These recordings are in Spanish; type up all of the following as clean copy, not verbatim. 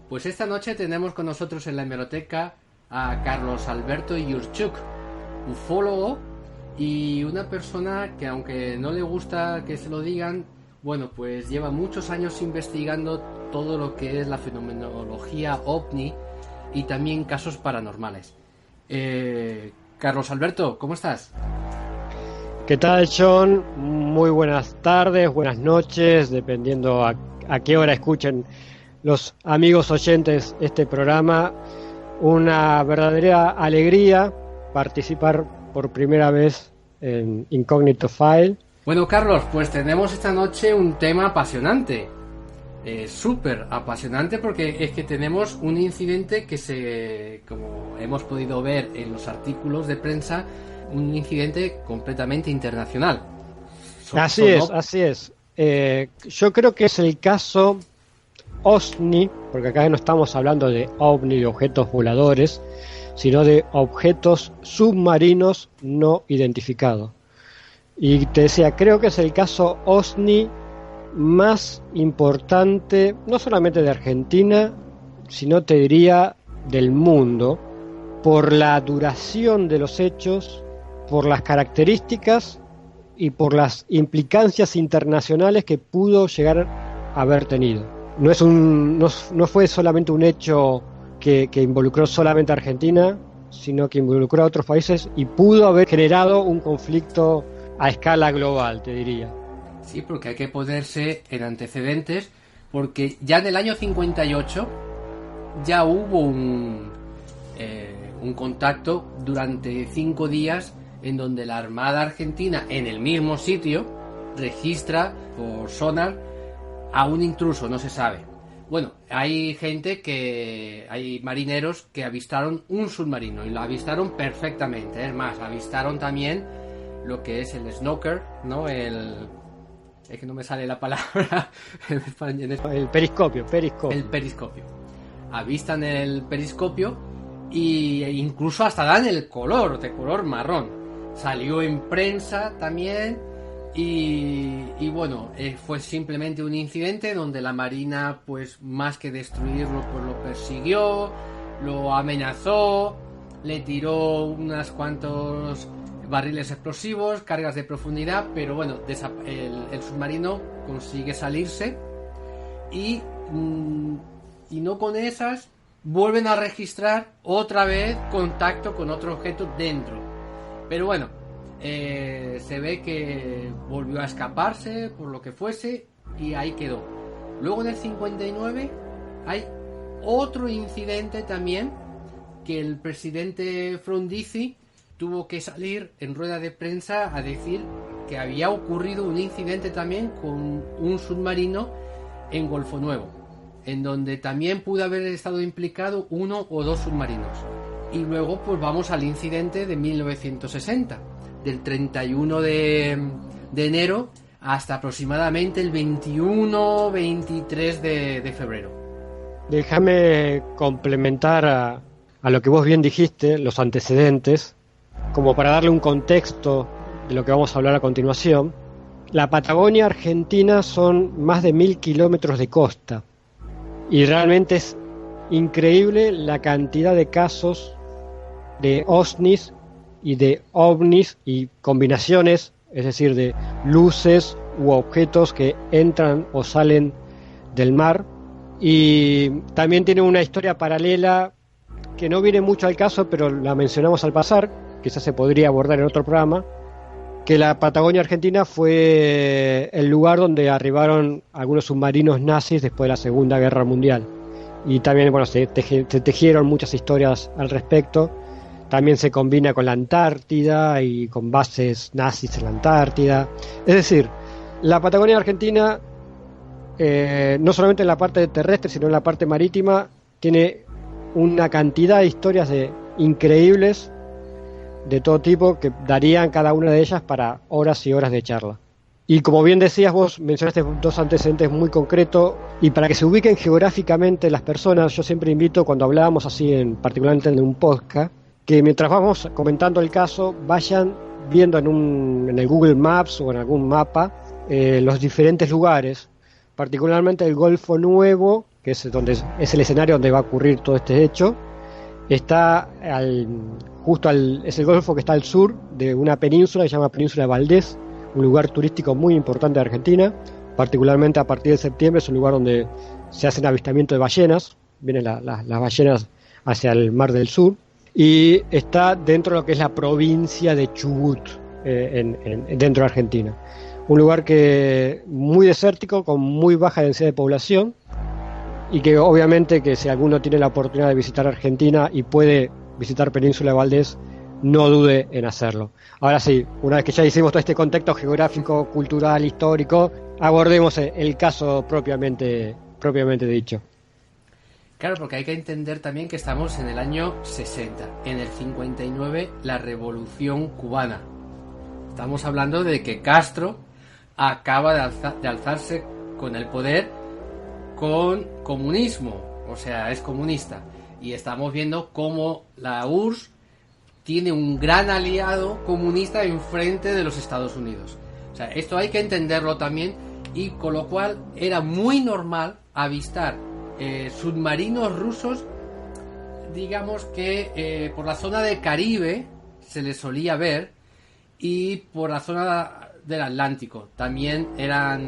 Pues esta noche tenemos con nosotros en la hemeroteca a Carlos Alberto Yurchuk, ufólogo y una persona que, aunque no le gusta que se lo digan, bueno, pues lleva muchos años investigando todo lo que es la fenomenología ovni y también casos paranormales. Carlos Alberto, ¿cómo estás? ¿Qué tal, John? Muy buenas tardes, buenas noches, dependiendo a qué hora escuchen los amigos oyentes este programa. Una verdadera alegría participar por primera vez en Incognito File. Bueno, Carlos, pues tenemos esta noche un tema apasionante, súper apasionante, porque es que tenemos un incidente que como hemos podido ver en los artículos de prensa, un incidente completamente internacional. Así es. Yo creo que es el caso OSNI, porque acá no estamos hablando de OVNI, de objetos voladores, sino de objetos submarinos no identificados. Y te decía, creo que es el caso OSNI más importante, no solamente de Argentina, sino te diría del mundo, por la duración de los hechos, por las características y por las implicancias internacionales que pudo llegar a haber tenido. No fue solamente un hecho que involucró solamente a Argentina, sino que involucró a otros países y pudo haber generado un conflicto a escala global, te diría. Sí, porque hay que ponerse en antecedentes, porque ya en el año 58 ya hubo un contacto durante 5 días en donde la Armada Argentina, en el mismo sitio, registra por sonar a un intruso, no se sabe. Bueno, hay marineros que avistaron un submarino y lo avistaron perfectamente. Es más, avistaron también lo que es el snorkel, ¿no? Es que no me sale la palabra en español. El periscopio. El periscopio. Avistan el periscopio y incluso hasta dan el color, de color marrón. Salió en prensa también y bueno, fue simplemente un incidente donde la Marina, pues más que destruirlo, pues lo persiguió, lo amenazó, le tiró unos cuantos barriles explosivos, cargas de profundidad, pero bueno, el submarino consigue salirse y no con esas vuelven a registrar otra vez contacto con otro objeto dentro. Pero bueno, se ve que volvió a escaparse por lo que fuese y ahí quedó. Luego en el 59 hay otro incidente también, que el presidente Frondizi tuvo que salir en rueda de prensa a decir que había ocurrido un incidente también con un submarino en Golfo Nuevo, en donde también pudo haber estado implicado 1 o 2 submarinos. Y luego pues vamos al incidente de 1960, del 31 de enero hasta aproximadamente el 21-23 de febrero. Déjame complementar a lo que vos bien dijiste, los antecedentes, como para darle un contexto de lo que vamos a hablar a continuación. La Patagonia Argentina son más de 1000 kilómetros de costa y realmente es increíble la cantidad de casos de OSNIs y de OVNIs y combinaciones, es decir, de luces u objetos que entran o salen del mar. Y también tiene una historia paralela que no viene mucho al caso, pero la mencionamos al pasar, quizás se podría abordar en otro programa, que la Patagonia Argentina fue el lugar donde arribaron algunos submarinos nazis después de la Segunda Guerra Mundial. Y también, bueno, se tejieron muchas historias al respecto. También se combina con la Antártida y con bases nazis en la Antártida. Es decir, la Patagonia Argentina, no solamente en la parte terrestre, sino en la parte marítima, tiene una cantidad de historias increíbles de todo tipo que darían cada una de ellas para horas y horas de charla. Y como bien decías, vos mencionaste 2 antecedentes muy concretos, y para que se ubiquen geográficamente las personas, yo siempre invito, cuando hablábamos así, particularmente en un podcast, que mientras vamos comentando el caso, vayan viendo en el Google Maps o en algún mapa los diferentes lugares, particularmente el Golfo Nuevo, que que es es el escenario donde va a ocurrir todo este hecho, está es el golfo que está al sur de una península que se llama Península de Valdés, un lugar turístico muy importante de Argentina, particularmente a partir de septiembre. Es un lugar donde se hacen avistamientos de ballenas, vienen las ballenas hacia el Mar del Sur, y está dentro de lo que es la provincia de Chubut, dentro de Argentina. Un lugar muy desértico, con muy baja densidad de población, y que obviamente que si alguno tiene la oportunidad de visitar Argentina y puede visitar Península de Valdés, no dude en hacerlo. Ahora sí, una vez que ya hicimos todo este contexto geográfico, cultural, histórico, abordemos el caso propiamente dicho. Claro, porque hay que entender también que estamos en el año 60, en el 59, la Revolución Cubana. Estamos hablando de que Castro acaba de alzarse con el poder con comunismo, o sea, es comunista. Y estamos viendo cómo la URSS tiene un gran aliado comunista enfrente de los Estados Unidos. O sea, esto hay que entenderlo también, y con lo cual era muy normal avistar submarinos rusos, digamos que por la zona del Caribe se les solía ver, y por la zona del Atlántico también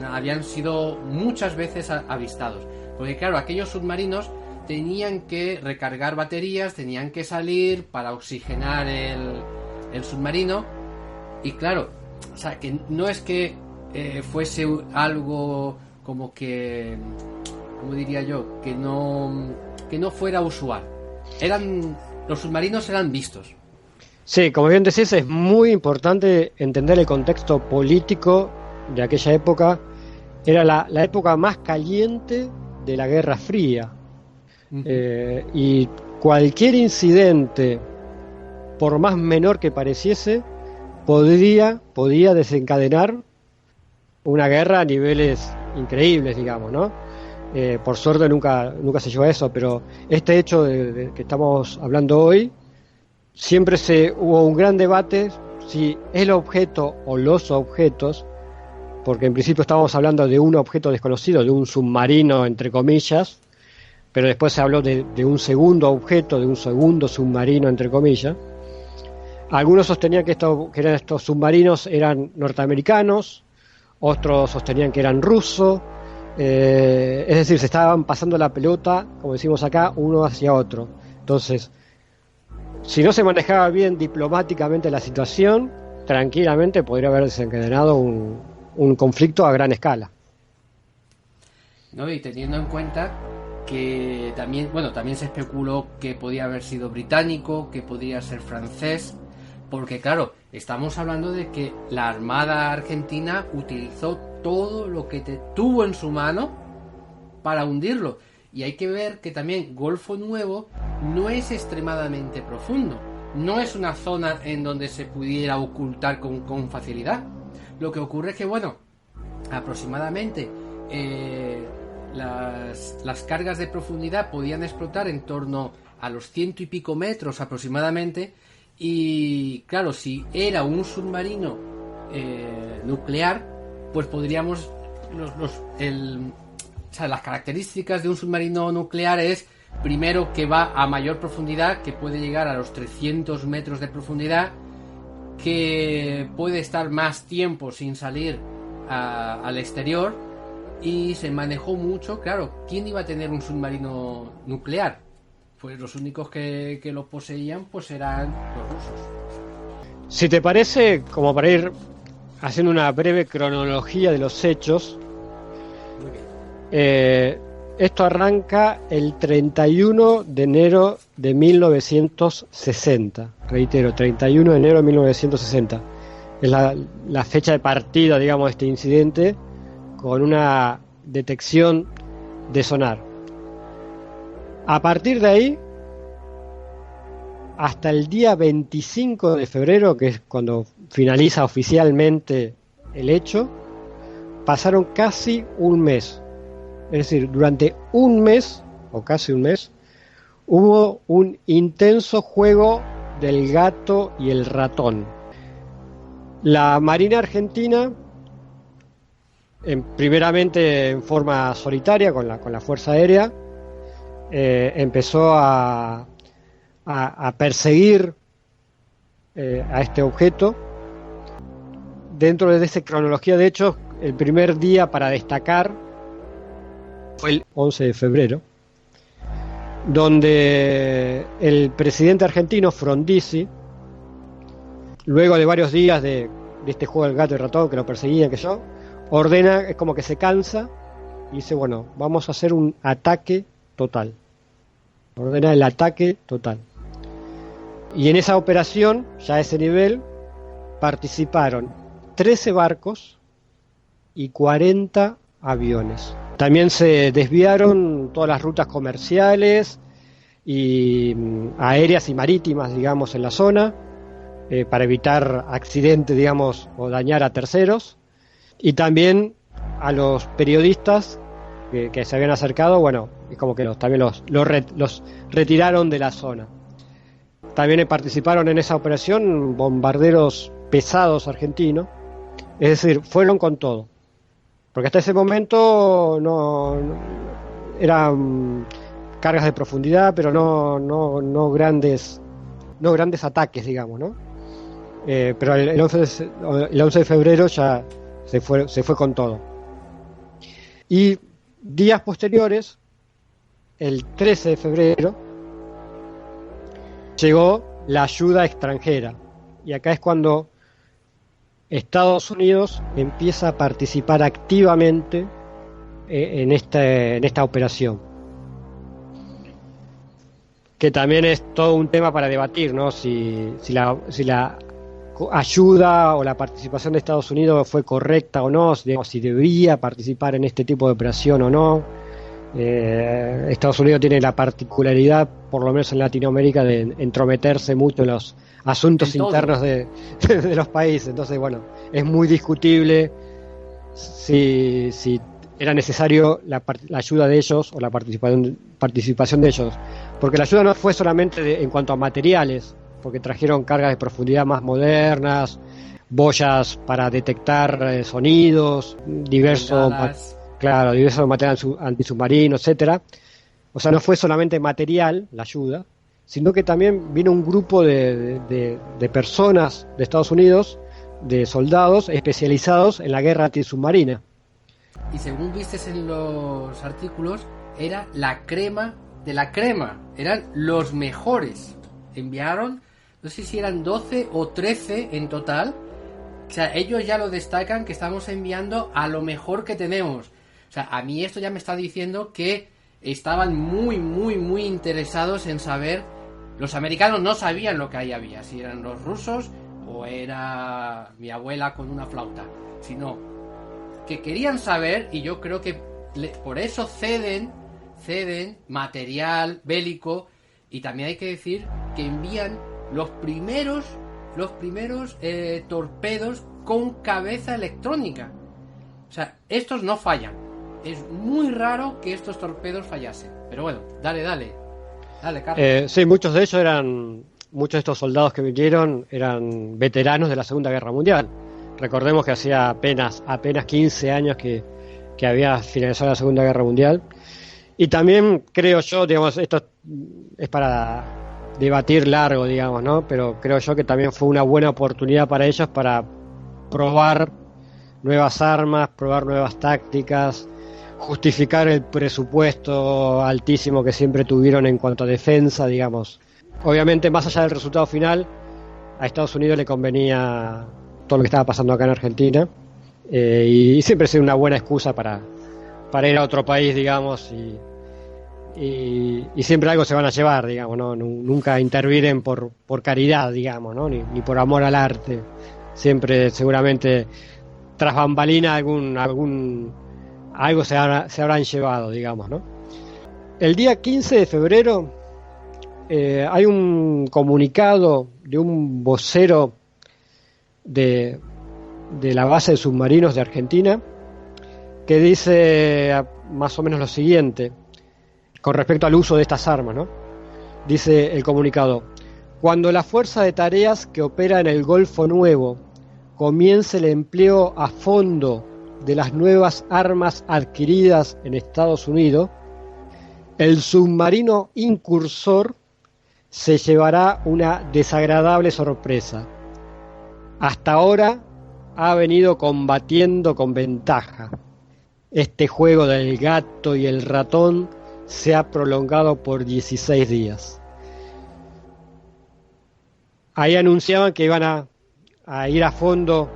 habían sido muchas veces avistados, porque claro, aquellos submarinos tenían que recargar baterías, tenían que salir para oxigenar el submarino, y claro, o sea, que no es que fuese algo como que, como diría yo, que no fuera usual. Los submarinos eran vistos. Sí, como bien decís, es muy importante entender el contexto político de aquella época. Era la época más caliente de la Guerra Fría. Uh-huh. Y cualquier incidente, por más menor que pareciese, podía desencadenar una guerra a niveles increíbles, digamos, ¿no? Por suerte nunca se llegó a eso, pero este hecho de que estamos hablando hoy, siempre hubo un gran debate si el objeto o los objetos, porque en principio estábamos hablando de un objeto desconocido, de un submarino, entre comillas, pero después se habló de un segundo objeto, de un segundo submarino, entre comillas. Algunos sostenían que estos submarinos eran norteamericanos, otros sostenían que eran rusos, es decir, se estaban pasando la pelota, como decimos acá, uno hacia otro. Entonces, si no se manejaba bien diplomáticamente la situación, tranquilamente podría haber desencadenado un conflicto a gran escala. No, y teniendo en cuenta que también se especuló que podía haber sido británico, que podría ser francés, porque claro, estamos hablando de que la Armada Argentina utilizó todo lo que tuvo en su mano para hundirlo. Y hay que ver que también Golfo Nuevo no es extremadamente profundo, no es una zona en donde se pudiera ocultar con facilidad. Lo que ocurre es que, bueno, aproximadamente las cargas de profundidad podían explotar en torno a los 100 y pico metros aproximadamente, y claro, si era un submarino nuclear, pues podríamos las características de un submarino nuclear es, primero, que va a mayor profundidad, que puede llegar a los 300 metros de profundidad, que puede estar más tiempo sin salir al exterior, y se manejó mucho, claro, ¿quién iba a tener un submarino nuclear? Pues los únicos que lo poseían pues eran los rusos. Si te parece, como para ir haciendo una breve cronología de los hechos, esto arranca el 31 de enero de 1960. Reitero, 31 de enero de 1960. Es la fecha de partida, digamos, de este incidente, con una detección de sonar. A partir de ahí, hasta el día 25 de febrero, que es cuando finaliza oficialmente el hecho, pasaron casi un mes. Es decir, durante un mes, o casi un mes, hubo un intenso juego del gato y el ratón. La Marina Argentina, primeramente en forma solitaria con la Fuerza Aérea, empezó a perseguir a este objeto. Dentro de esa cronología de hechos, el primer día para destacar fue el 11 de febrero, donde el presidente argentino Frondizi, luego de varios días de este juego del gato y ratón que lo perseguían, ordena, es como que se cansa y dice, bueno, vamos a hacer un ataque total. Ordena el ataque total. Y en esa operación, ya a ese nivel, participaron 13 barcos y 40 aviones. También se desviaron todas las rutas comerciales y aéreas y marítimas, digamos, en la zona, para evitar accidentes, digamos, o dañar a terceros. Y también a los periodistas que se habían acercado, bueno, es como que también los retiraron de la zona. También participaron en esa operación bombarderos pesados argentinos, es decir, fueron con todo. Porque hasta ese momento no eran cargas de profundidad, pero no grandes ataques, digamos, ¿no? Pero el 11 de febrero ya se fue con todo. Y días posteriores, el 13 de febrero, llegó la ayuda extranjera. Y acá es cuando Estados Unidos empieza a participar activamente en esta operación. Que también es todo un tema para debatir, ¿no? Si la ayuda o la participación de Estados Unidos fue correcta o no, digamos, si debería participar en este tipo de operación o no. Estados Unidos tiene la particularidad, por lo menos en Latinoamérica, de entrometerse mucho en los asuntos internos de los países. Entonces, bueno, es muy discutible si era necesario la ayuda de ellos o la participación de ellos, porque la ayuda no fue solamente en cuanto a materiales, porque trajeron cargas de profundidad más modernas, boyas para detectar sonidos, diversos materiales antisubmarinos, etcétera. O sea, no fue solamente material la ayuda, sino que también vino un grupo de personas de Estados Unidos, de soldados especializados en la guerra antisubmarina. Y según vistes en los artículos, era la crema de la crema, eran los mejores. Enviaron, no sé si eran 12 o 13 en total. O sea, ellos ya lo destacan, que estamos enviando a lo mejor que tenemos. O sea, a mí esto ya me está diciendo que estaban muy, muy, muy interesados en saber. Los americanos no sabían lo que ahí había, si eran los rusos o era mi abuela con una flauta, sino que querían saber, y yo creo que por eso ceden material bélico. Y también hay que decir que envían los primeros torpedos con cabeza electrónica. O sea, estos no fallan. Es muy raro que estos torpedos fallasen. Pero bueno, dale, Carlos. Sí, muchos de estos soldados que vinieron eran veteranos de la Segunda Guerra Mundial. Recordemos que hacía apenas 15 años que había finalizado la Segunda Guerra Mundial. Y también creo yo, digamos, esto es para debatir largo, digamos, ¿no? Pero creo yo que también fue una buena oportunidad para ellos para probar nuevas armas, probar nuevas tácticas, justificar el presupuesto altísimo que siempre tuvieron en cuanto a defensa, digamos. Obviamente, más allá del resultado final, a Estados Unidos le convenía todo lo que estaba pasando acá en Argentina, y siempre es una buena excusa para ir a otro país, digamos, y siempre algo se van a llevar, digamos, ¿no? Nunca intervienen por caridad, digamos, ¿no? Ni por amor al arte. Siempre, seguramente, tras bambalina algo se habrán llevado, digamos, ¿no? El día 15 de febrero hay un comunicado de un vocero de la base de submarinos de Argentina que dice más o menos lo siguiente con respecto al uso de estas armas, ¿no? Dice el comunicado: cuando la fuerza de tareas que opera en el Golfo Nuevo comience el empleo a fondo de las nuevas armas adquiridas en Estados Unidos, el submarino incursor se llevará una desagradable sorpresa. Hasta ahora ha venido combatiendo con ventaja. Este juego del gato y el ratón se ha prolongado por 16 días. Ahí anunciaban que iban a ir a fondo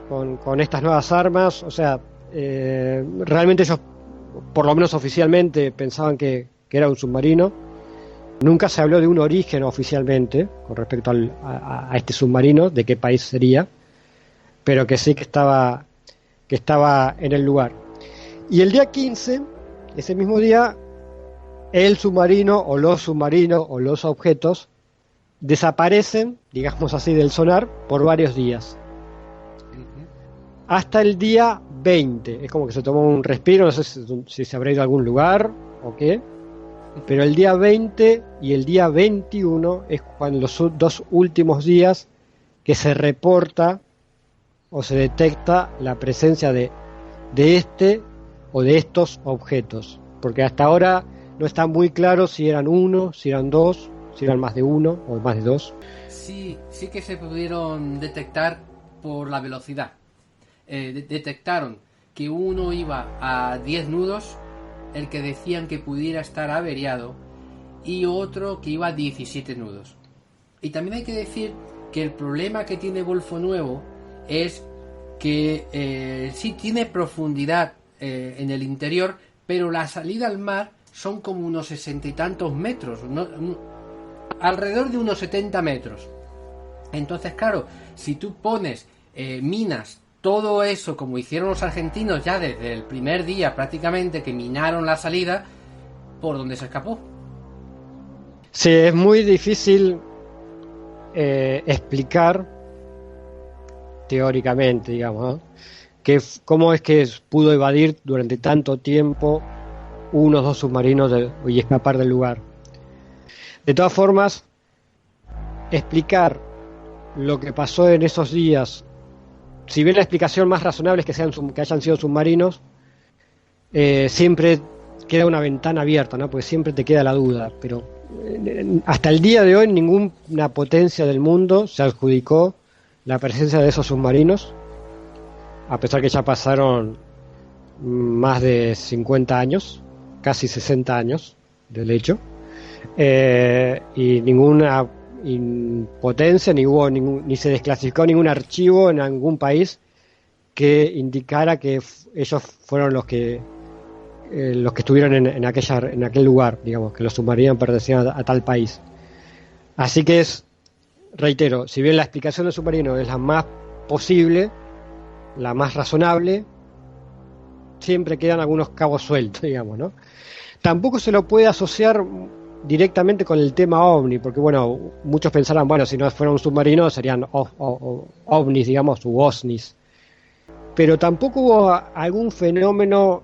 con estas nuevas armas. O sea, realmente ellos, por lo menos oficialmente, pensaban que era un submarino. Nunca se habló de un origen oficialmente con respecto a este submarino, de qué país sería, pero que sí que estaba en el lugar. Y el día 15, ese mismo día, el submarino o los submarinos o los objetos desaparecen, digamos así, del sonar por varios días. Hasta el día 20. Es como que se tomó un respiro, no sé si se habrá ido a algún lugar o qué. Pero el día 20 y el día 21 es cuando los dos últimos días que se reporta o se detecta la presencia de este o de estos objetos. Porque hasta ahora no está muy claro si eran uno, si eran dos, si eran más de uno o más de dos. Sí que se pudieron detectar por la velocidad. Detectaron que uno iba a 10 nudos, el que decían que pudiera estar averiado, y otro que iba a 17 nudos. Y también hay que decir que el problema que tiene Golfo Nuevo es que sí tiene profundidad en el interior, pero la salida al mar son como unos 60 y tantos metros, alrededor de unos 70 metros. Entonces, claro, si tú pones minas, todo eso como hicieron los argentinos ya desde el primer día prácticamente, que minaron la salida, ¿por dónde se escapó? Sí, es muy difícil explicar teóricamente, digamos, ¿no? Cómo es que pudo evadir durante tanto tiempo unos dos submarinos y escapar del lugar. De todas formas, explicar lo que pasó en esos días, si bien la explicación más razonable es que hayan sido submarinos, siempre queda una ventana abierta, ¿no? Porque siempre te queda la duda. Pero hasta el día de hoy ninguna potencia del mundo se adjudicó la presencia de esos submarinos, a pesar que ya pasaron más de 50 años, casi 60 años del hecho, y ninguna potencia, ni se desclasificó ningún archivo en algún país que indicara que ellos fueron los que estuvieron en aquel lugar, digamos, que los submarinos pertenecían a tal país. Así que reitero, si bien la explicación del submarino es la más posible, la más razonable, siempre quedan algunos cabos sueltos, digamos, ¿no? Tampoco se lo puede asociar directamente con el tema ovni, porque bueno, muchos pensarán, bueno, si no fuera un submarino serían ovnis, digamos, u osnis. Pero tampoco hubo algún fenómeno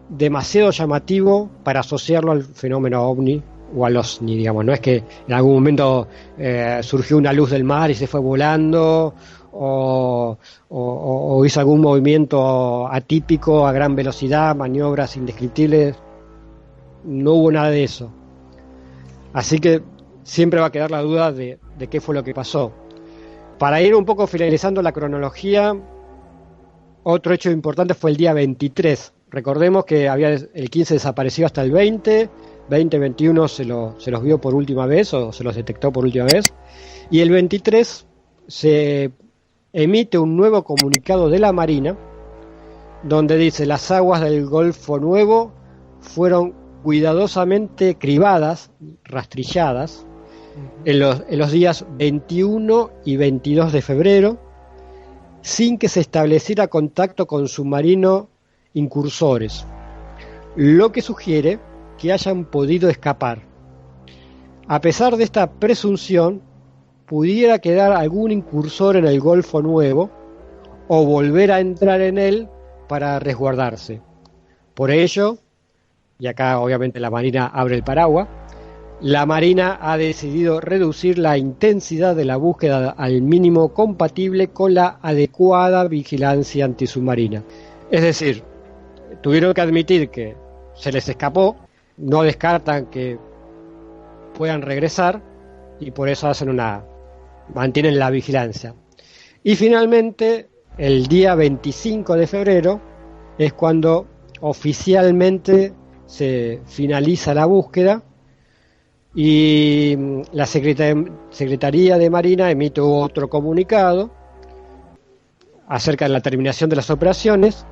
demasiado llamativo para asociarlo al fenómeno ovni o al osni, digamos. No es que en algún momento surgió una luz del mar y se fue volando, o hizo algún movimiento atípico a gran velocidad, maniobras indescriptibles. No hubo nada de eso. Así que siempre va a quedar la duda de qué fue lo que pasó. Para ir un poco finalizando la cronología, otro hecho importante fue el día 23. Recordemos que el 15 desapareció hasta el 20, 21 se los vio por última vez o se los detectó por última vez, y el 23 se emite un nuevo comunicado de la Marina donde dice: las aguas del Golfo Nuevo fueron cuidadosamente cribadas, rastrilladas, en los días 21 y 22 de febrero, sin que se estableciera contacto con submarinos incursores, lo que sugiere que hayan podido escapar. A pesar de esta presunción, pudiera quedar algún incursor en el Golfo Nuevo o volver a entrar en él para resguardarse. Por ello, y acá obviamente la Marina abre el paraguas, la Marina ha decidido reducir la intensidad de la búsqueda al mínimo compatible con la adecuada vigilancia antisubmarina. Es decir, tuvieron que admitir que se les escapó, no descartan que puedan regresar y por eso mantienen la vigilancia. Y finalmente, el día 25 de febrero es cuando oficialmente se finaliza la búsqueda y la Secretaría de Marina emite otro comunicado acerca de la terminación de las operaciones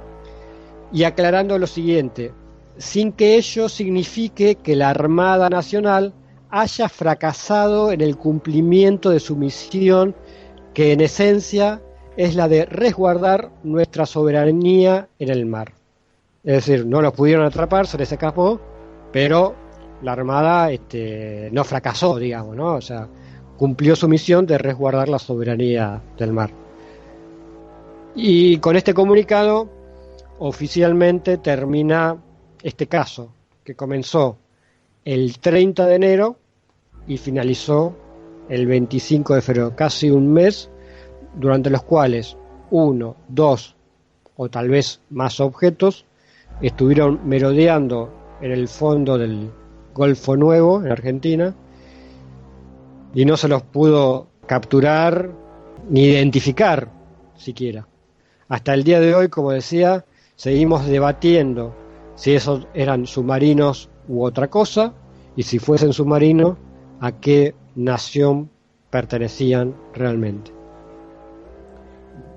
y aclarando lo siguiente: sin que ello signifique que la Armada Nacional haya fracasado en el cumplimiento de su misión, que en esencia es la de resguardar nuestra soberanía en el mar. Es decir, no los pudieron atrapar, se les escapó, pero la Armada no fracasó, digamos, ¿no? O sea, cumplió su misión de resguardar la soberanía del mar. Y con este comunicado, oficialmente termina este caso, que comenzó el 30 de enero y finalizó el 25 de febrero, casi un mes, durante los cuales 1, 2 o tal vez más objetos estuvieron merodeando en el fondo del Golfo Nuevo, en Argentina, y no se los pudo capturar ni identificar siquiera. Hasta el día de hoy, como decía, seguimos debatiendo si esos eran submarinos u otra cosa, y si fuesen submarinos, a qué nación pertenecían realmente.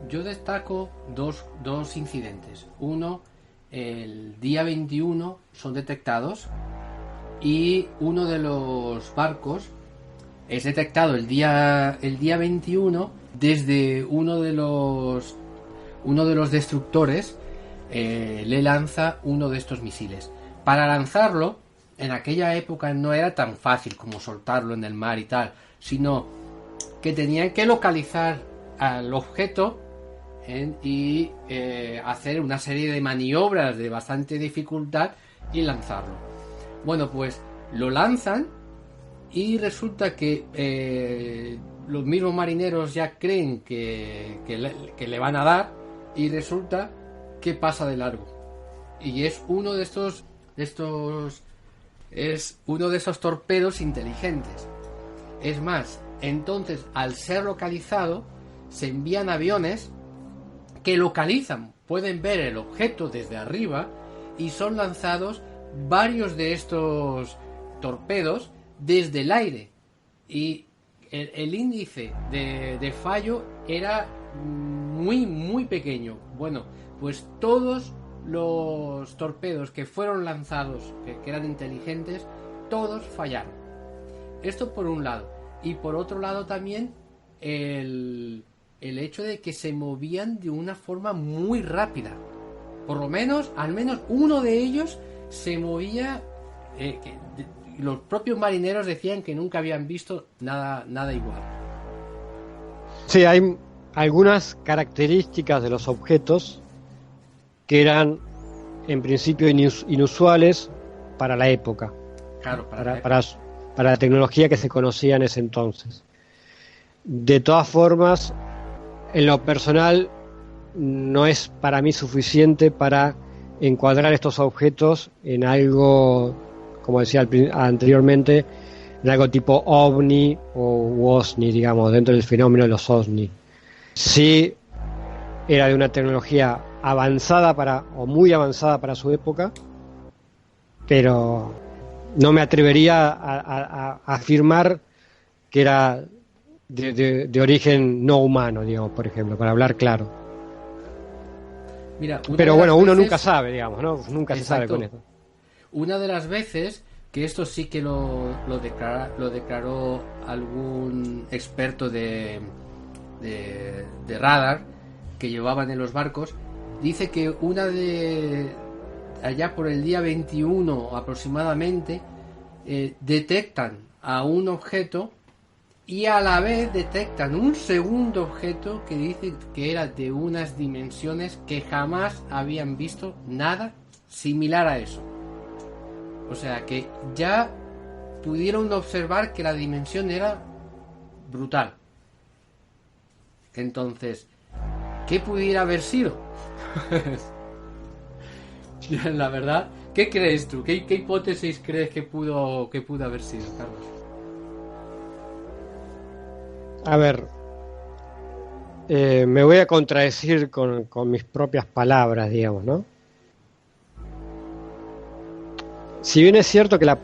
Yo destaco dos incidentes. Uno, el día 21 son detectados y uno de los barcos es detectado el día 21 desde uno de los destructores. Le lanza uno de estos misiles. Para lanzarlo, en aquella época no era tan fácil como soltarlo en el mar y tal, sino que tenían que localizar al objeto y hacer una serie de maniobras de bastante dificultad y lanzarlo. Bueno, pues lo lanzan y resulta que los mismos marineros ya creen que le van a dar, y resulta que pasa de largo. Y es uno de estos torpedos inteligentes. Es más, entonces, al ser localizado, se envían aviones que localizan, pueden ver el objeto desde arriba, y son lanzados varios de estos torpedos desde el aire. Y el índice de fallo era muy, muy pequeño. Bueno, pues todos los torpedos que fueron lanzados, que eran inteligentes, todos fallaron. Esto por un lado. Y por otro lado también el hecho de que se movían de una forma muy rápida. Por lo menos, al menos uno de ellos se movía, los propios marineros decían que nunca habían visto nada igual. Sí, hay algunas características de los objetos que eran en principio inusuales para la época. Claro, para la tecnología que se conocía en ese entonces. De todas formas, en lo personal, no es para mí suficiente para encuadrar estos objetos en algo, como decía anteriormente, en algo tipo OVNI o OSNI, digamos, dentro del fenómeno de los OSNI. Sí, era de una tecnología avanzada o muy avanzada para su época, pero no me atrevería a afirmar que era de origen no humano, digamos, por ejemplo, para hablar claro. Mira, pero bueno, uno nunca sabe, digamos, ¿no? Nunca se sabe con esto. Una de las veces, que esto sí que lo declaró algún experto de radar que llevaban en los barcos, dice que allá por el día 21 aproximadamente, detectan a un objeto y a la vez detectan un segundo objeto que dice que era de unas dimensiones que jamás habían visto nada similar a eso. O sea que ya pudieron observar que la dimensión era brutal. Entonces, ¿qué pudiera haber sido? La verdad ¿Qué crees tú? ¿Qué hipótesis crees que pudo haber sido, Carlos? A ver, me voy a contradecir con mis propias palabras, digamos, ¿no? Si bien es cierto que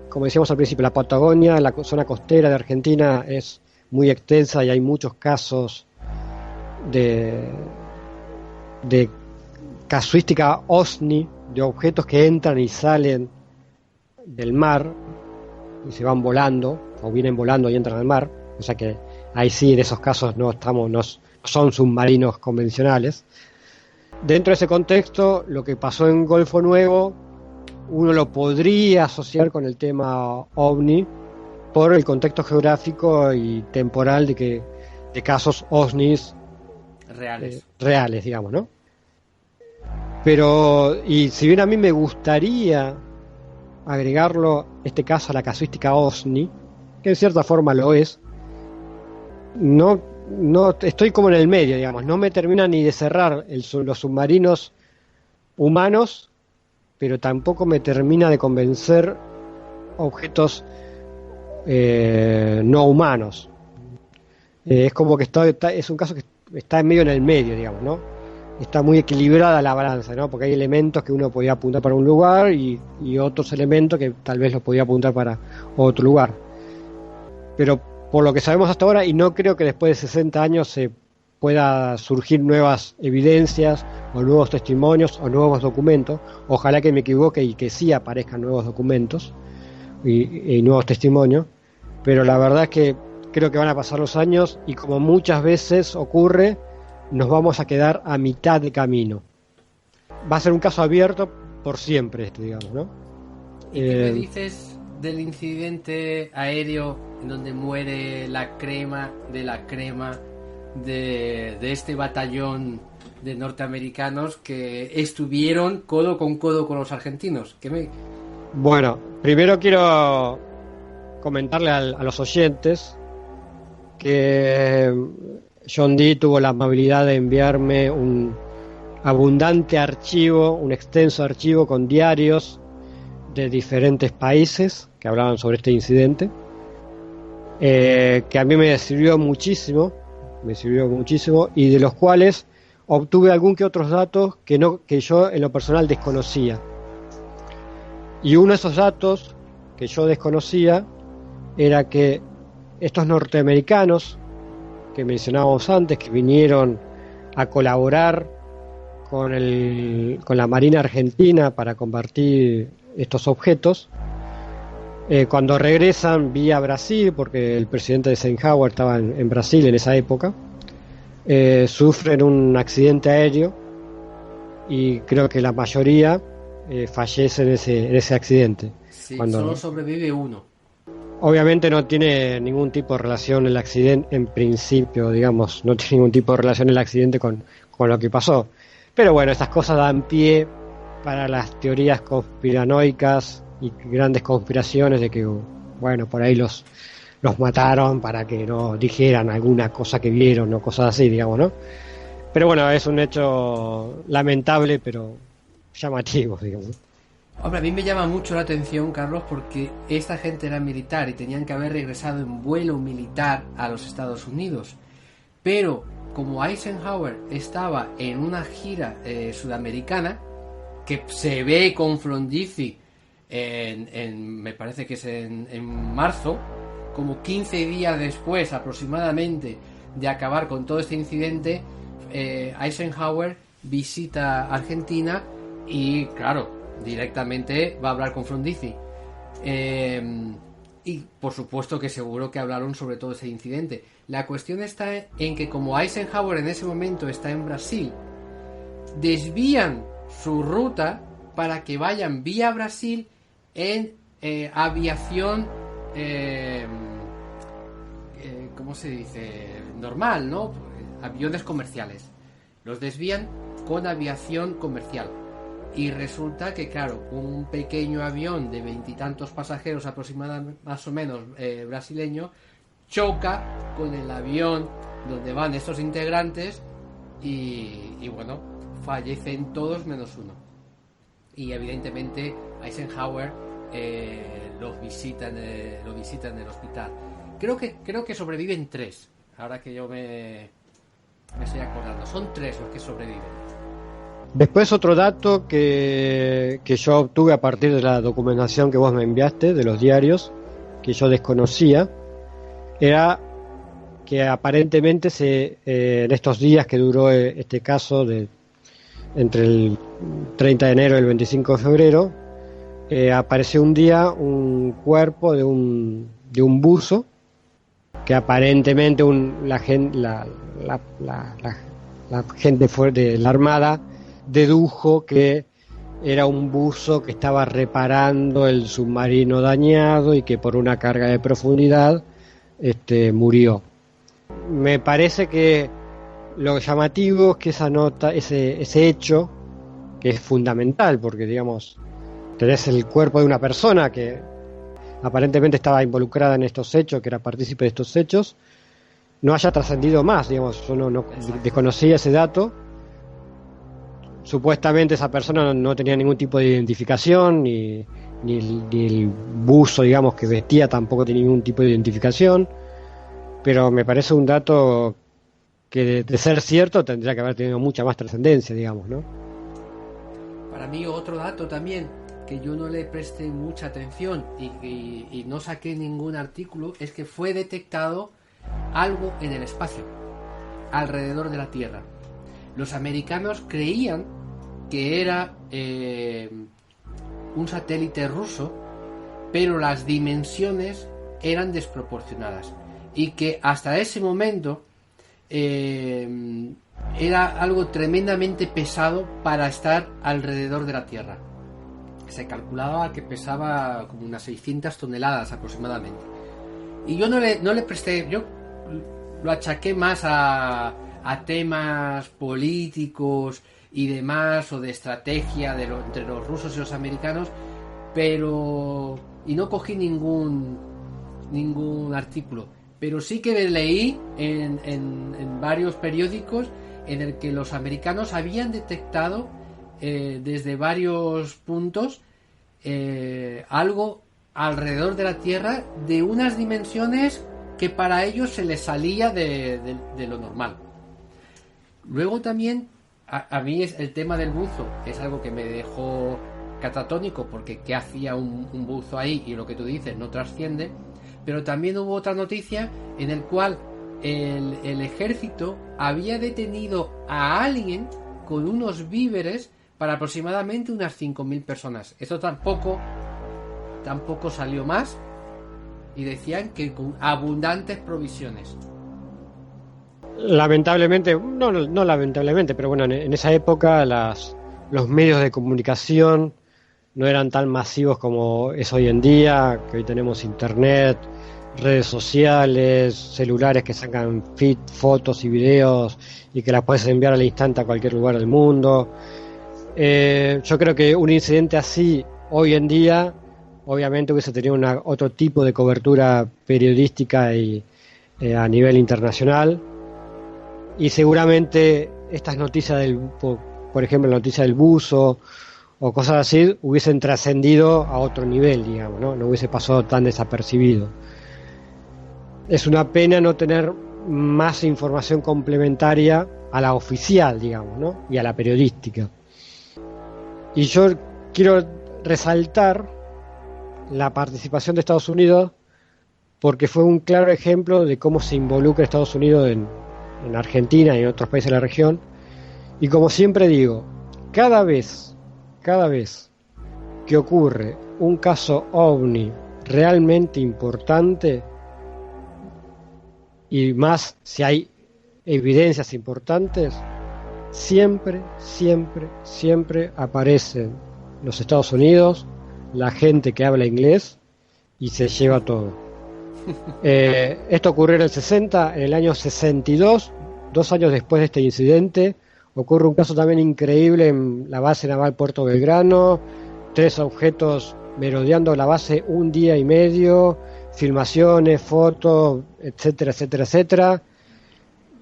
como decíamos al principio, la Patagonia, la zona costera de Argentina es muy extensa y hay muchos casos de casuística OSNI, de objetos que entran y salen del mar y se van volando, o vienen volando y entran al mar, o sea que ahí sí, en esos casos no son submarinos convencionales. Dentro de ese contexto, lo que pasó en Golfo Nuevo, uno lo podría asociar con el tema OVNI por el contexto geográfico y temporal de casos OSNIs reales, digamos, ¿no? Pero, y si bien a mí me gustaría agregarlo, este caso, a la casuística OSNI, que en cierta forma lo es, no estoy como en el medio, digamos, no me termina ni de cerrar los submarinos humanos, pero tampoco me termina de convencer objetos no humanos. Es como que es un caso que está en medio, en el medio, digamos, ¿no? Está muy equilibrada la balanza, ¿no? Porque hay elementos que uno podía apuntar para un lugar y otros elementos que tal vez los podía apuntar para otro lugar. Pero por lo que sabemos hasta ahora, y no creo que después de 60 años se pueda surgir nuevas evidencias o nuevos testimonios o nuevos documentos, ojalá que me equivoque y que sí aparezcan nuevos documentos y nuevos testimonios, pero la verdad es que creo que van a pasar los años y, como muchas veces ocurre, nos vamos a quedar a mitad de camino. Va a ser un caso abierto por siempre, digamos, ¿no? ¿Y qué me dices del incidente aéreo en donde muere la crema de la crema de este batallón de norteamericanos que estuvieron codo con los argentinos? Bueno, primero quiero comentarle a los oyentes que John Dee tuvo la amabilidad de enviarme un abundante archivo, un extenso archivo con diarios de diferentes países que hablaban sobre este incidente, que a mí me sirvió muchísimo, y de los cuales obtuve algún que otros datos que yo en lo personal desconocía. Y uno de esos datos que yo desconocía era que estos norteamericanos que mencionábamos antes, que vinieron a colaborar con la Marina Argentina para compartir estos objetos, cuando regresan vía Brasil, porque el presidente de Eisenhower estaba en Brasil en esa época, sufren un accidente aéreo y creo que la mayoría fallece en ese accidente. Sí, solo sobrevive uno. Obviamente no tiene ningún tipo de relación el accidente, en principio, digamos, no tiene ningún tipo de relación el accidente con lo que pasó. Pero bueno, estas cosas dan pie para las teorías conspiranoicas y grandes conspiraciones de que, bueno, por ahí los mataron para que no dijeran alguna cosa que vieron o cosas así, digamos, ¿no? Pero bueno, es un hecho lamentable, pero llamativo, digamos. Hombre, a mí me llama mucho la atención, Carlos, porque esta gente era militar y tenían que haber regresado en vuelo militar a los Estados Unidos. Pero como Eisenhower estaba en una gira sudamericana, que se ve con Frondizi me parece que es en marzo, como 15 días después aproximadamente de acabar con todo este incidente, Eisenhower visita Argentina y, claro, directamente va a hablar con Frondizi. Y por supuesto que seguro que hablaron sobre todo ese incidente. La cuestión está en que, como Eisenhower en ese momento está en Brasil, desvían su ruta para que vayan vía Brasil en aviación, ¿cómo se dice? Normal, ¿no? Aviones comerciales. Los desvían con aviación comercial. Y resulta que, claro, un pequeño avión de 20 y tantos pasajeros aproximadamente, más o menos, brasileño, choca con el avión donde van estos integrantes y bueno, fallecen todos menos uno. y evidentemente Eisenhower lo visita en el hospital. Creo que sobreviven 3. Ahora que yo me estoy acordando, son 3 los que sobreviven. Después otro dato que yo obtuve a partir de la documentación que vos me enviaste de los diarios, que yo desconocía, era que aparentemente en estos días que duró este caso entre el 30 de enero y el 25 de febrero, apareció un día un cuerpo de un buzo que aparentemente la gente de la Armada dedujo que era un buzo que estaba reparando el submarino dañado y que por una carga de profundidad murió. Me parece que lo llamativo es que esa nota, ese hecho, que es fundamental, porque digamos, tenés el cuerpo de una persona que aparentemente estaba involucrada en estos hechos, que era partícipe de estos hechos, no haya trascendido más, digamos, yo no desconocía ese dato. Supuestamente esa persona no tenía ningún tipo de identificación, ni el buzo, digamos, que vestía tampoco tenía ningún tipo de identificación, pero me parece un dato que de ser cierto tendría que haber tenido mucha más trascendencia, digamos, ¿no? Para mí otro dato también que yo no le presté mucha atención y no saqué ningún artículo es que fue detectado algo en el espacio alrededor de la Tierra. Los americanos creían que era un satélite ruso, pero las dimensiones eran desproporcionadas y que hasta ese momento era algo tremendamente pesado para estar alrededor de la Tierra. Se calculaba que pesaba como unas 600 toneladas aproximadamente. Y yo no le presté, yo lo achaqué más a temas políticos y demás, o de estrategia entre los rusos y los americanos, y no cogí ningún artículo, pero sí que leí en varios periódicos en el que los americanos habían detectado desde varios puntos algo alrededor de la Tierra de unas dimensiones que para ellos se les salía de lo normal. Luego también a mí el tema del buzo es algo que me dejó catatónico, porque ¿qué hacía un buzo ahí? Y lo que tú dices no trasciende. Pero también hubo otra noticia en el cual el ejército había detenido a alguien con unos víveres para aproximadamente unas 5.000 personas. Esto tampoco salió más, y decían que con abundantes provisiones. Lamentablemente, no lamentablemente, pero bueno, en esa época los medios de comunicación no eran tan masivos como es hoy en día, que hoy tenemos internet, redes sociales, celulares que sacan fotos y videos y que las puedes enviar al instante a cualquier lugar del mundo. Yo creo que un incidente así hoy en día obviamente hubiese tenido otro tipo de cobertura periodística y a nivel internacional, y seguramente estas noticias por ejemplo la noticia del buzo o cosas así hubiesen trascendido a otro nivel, digamos, no hubiese pasado tan desapercibido. Es una pena no tener más información complementaria a la oficial, digamos, ¿no? Y a la periodística. Y yo quiero resaltar la participación de Estados Unidos, porque fue un claro ejemplo de cómo se involucra Estados Unidos en Argentina y en otros países de la región. Y como siempre digo, cada vez que ocurre un caso OVNI realmente importante, y más si hay evidencias importantes, siempre aparecen los Estados Unidos, la gente que habla inglés, y se lleva todo. Esto ocurrió en el 60, en el año 62, 2 años después de este incidente, ocurre un caso también increíble en la base naval Puerto Belgrano, 3 objetos merodeando la base 1 día y medio, filmaciones, fotos, etcétera.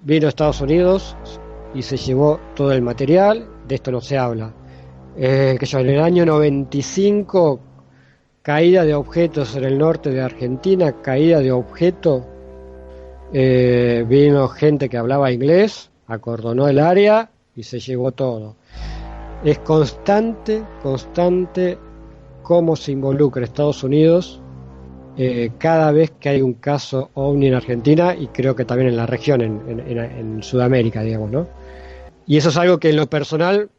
Vino a Estados Unidos y se llevó todo el material. De esto no se habla. que yo, en el año 95, caída de objetos en el norte de Argentina, caída de objetos, vino gente que hablaba inglés, acordonó el área y se llevó todo. Es constante cómo se involucra Estados Unidos cada vez que hay un caso OVNI en Argentina, y creo que también en la región, en Sudamérica, digamos, ¿no? Y eso es algo que en lo personal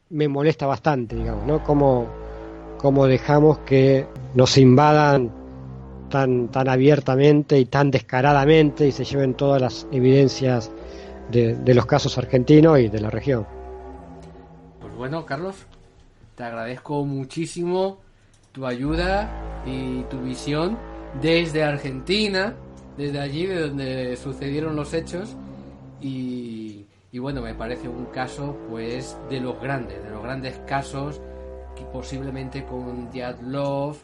me molesta bastante, digamos, ¿no? Cómo dejamos que nos invadan tan abiertamente y tan descaradamente y se lleven todas las evidencias de los casos argentinos y de la región. Pues bueno, Carlos, te agradezco muchísimo tu ayuda y tu visión desde Argentina, desde allí de donde sucedieron los hechos, y bueno, me parece un caso pues de los grandes casos, que posiblemente con Dyatlov,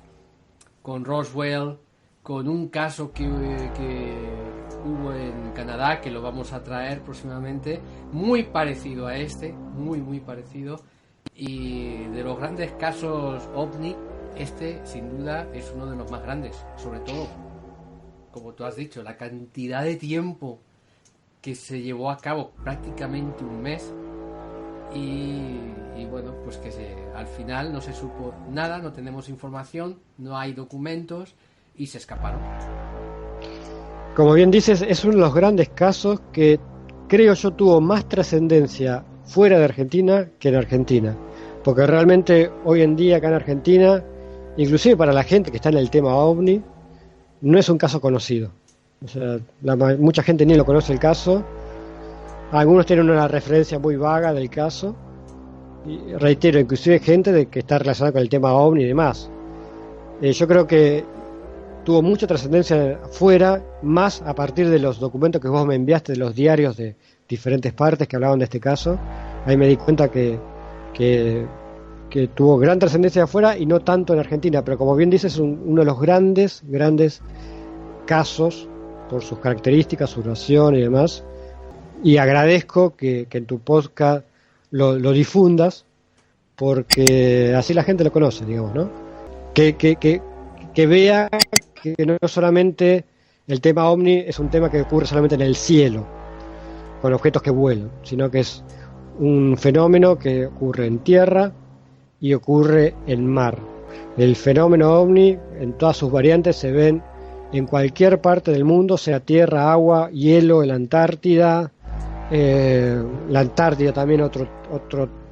con Roswell, con un caso que hubo en Canadá, que lo vamos a traer próximamente, muy parecido a este, muy parecido, y de los grandes casos OVNI, este sin duda es uno de los más grandes, sobre todo, como tú has dicho, la cantidad de tiempo que se llevó a cabo, prácticamente un mes, y bueno, pues que al final no se supo nada, no tenemos información, no hay documentos y se escaparon. Como bien dices, es uno de los grandes casos que creo yo tuvo más trascendencia fuera de Argentina que en Argentina, porque realmente hoy en día acá en Argentina, inclusive para la gente que está en el tema OVNI, no es un caso conocido. O sea, mucha gente ni lo conoce el caso. Algunos tienen una referencia muy vaga del caso, y reitero, inclusive gente que está relacionada con el tema OVNI y demás. Yo creo que tuvo mucha trascendencia fuera, más a partir de los documentos que vos me enviaste de los diarios de diferentes partes que hablaban de este caso. Ahí me di cuenta que tuvo gran trascendencia afuera y no tanto en Argentina, pero como bien dices, es uno de los grandes casos por sus características, su duración y demás. Y agradezco que en tu podcast lo difundas, porque así la gente lo conoce, digamos, ¿no? Que vea que no solamente el tema OVNI es un tema que ocurre solamente en el cielo, con objetos que vuelan, sino que es un fenómeno que ocurre en tierra y ocurre en mar. El fenómeno OVNI, en todas sus variantes, se ven en cualquier parte del mundo, sea tierra, agua, hielo, en la Antártida. La Antártida también otro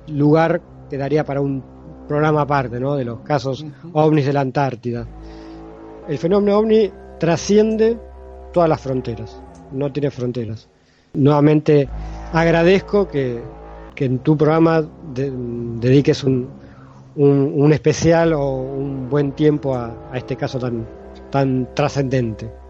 lugar que daría para un programa aparte, ¿no? De los casos OVNIs de la Antártida. El fenómeno OVNI trasciende todas las fronteras, no tiene fronteras. Nuevamente agradezco que en tu programa dediques un especial o un buen tiempo a este caso tan trascendente.